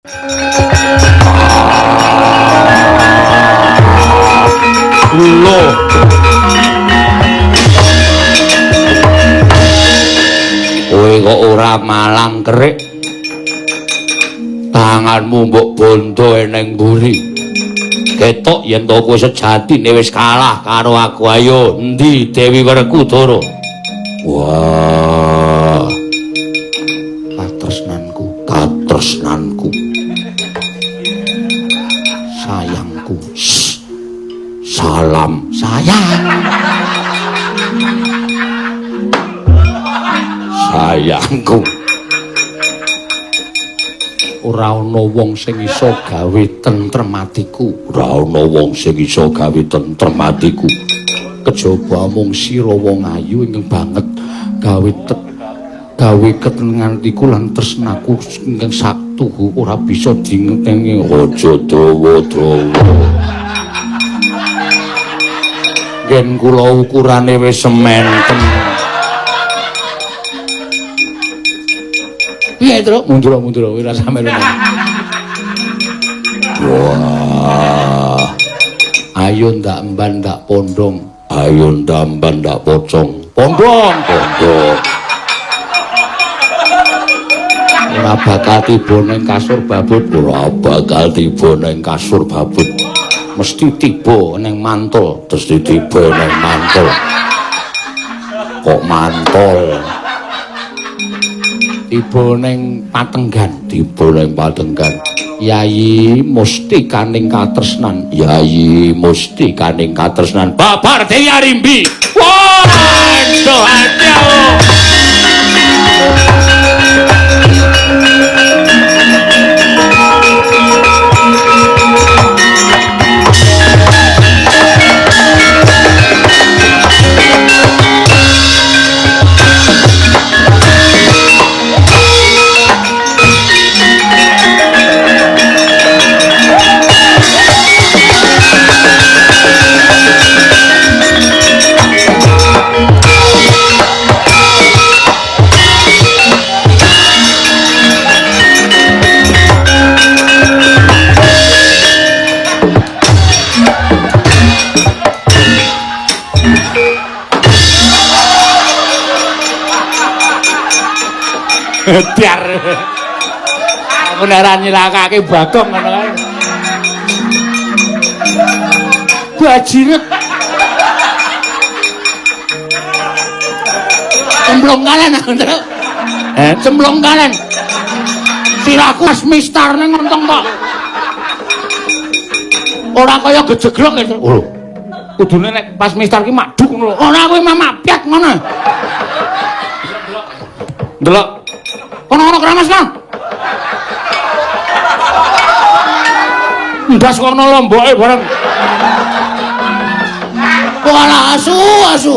Loh. Kowe kok ora malang kerik. Tanganmu mbok bondo eneng mburi. Ketok yen to kowe sejatine wis kalah karo aku. Ayo, endi Dewi Werkudara? Wah. Katresnanku. Sayangku. Salam sayang. Sayangku. Ora ana wong sing iso gawe tentrem atiku. Ora ana wong sing iso gawe tentrem atiku. Kejaba mung sira wong ayu ingkang banget gawe ketenangan atiku lan tresnaku ingkang saktuhu ora bisa dingentengi. Aja dawa-dawa. Yen kula ukurane wis sementen. Piye, Tru? Mundur ora sampe lho. Wah. Ayo ndak emban ndak pondong. Ayo ndak emban ndak pocong. Pondong. Ora bakal tiba ning kasur babut. Ora bakal tiba ning kasur babut. Mesti tiba ning mantul. Terus tiba ning mantul. Kok mantul? Tiba ning patenggan. Yayi musti kaning katresnan. Babar Dewi Arimbi. Wah, doa. Biar aku nek ra nyilakake Bagong ngono kae. Bajinget. Cemplung kalen aku, Tru. Cemplung kalen. Siraku Mas Mistar ning ngontong kok. Ora kaya gejeglok ya, Tru. Oh. Kudune nek pas Mistar ki maduk ngono lho. Ora kowe mapiat ngono. Delok kono keramas kan? Ndas kono lomboke bareng. Wala asu.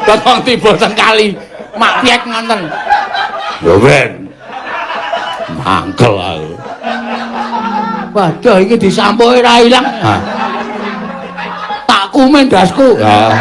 Datang tiba teng kali, mak piek nganten. Yo ben. Mangkel aku. Waduh iki disampuke ra ilang. Tak kumen dasku. Ya.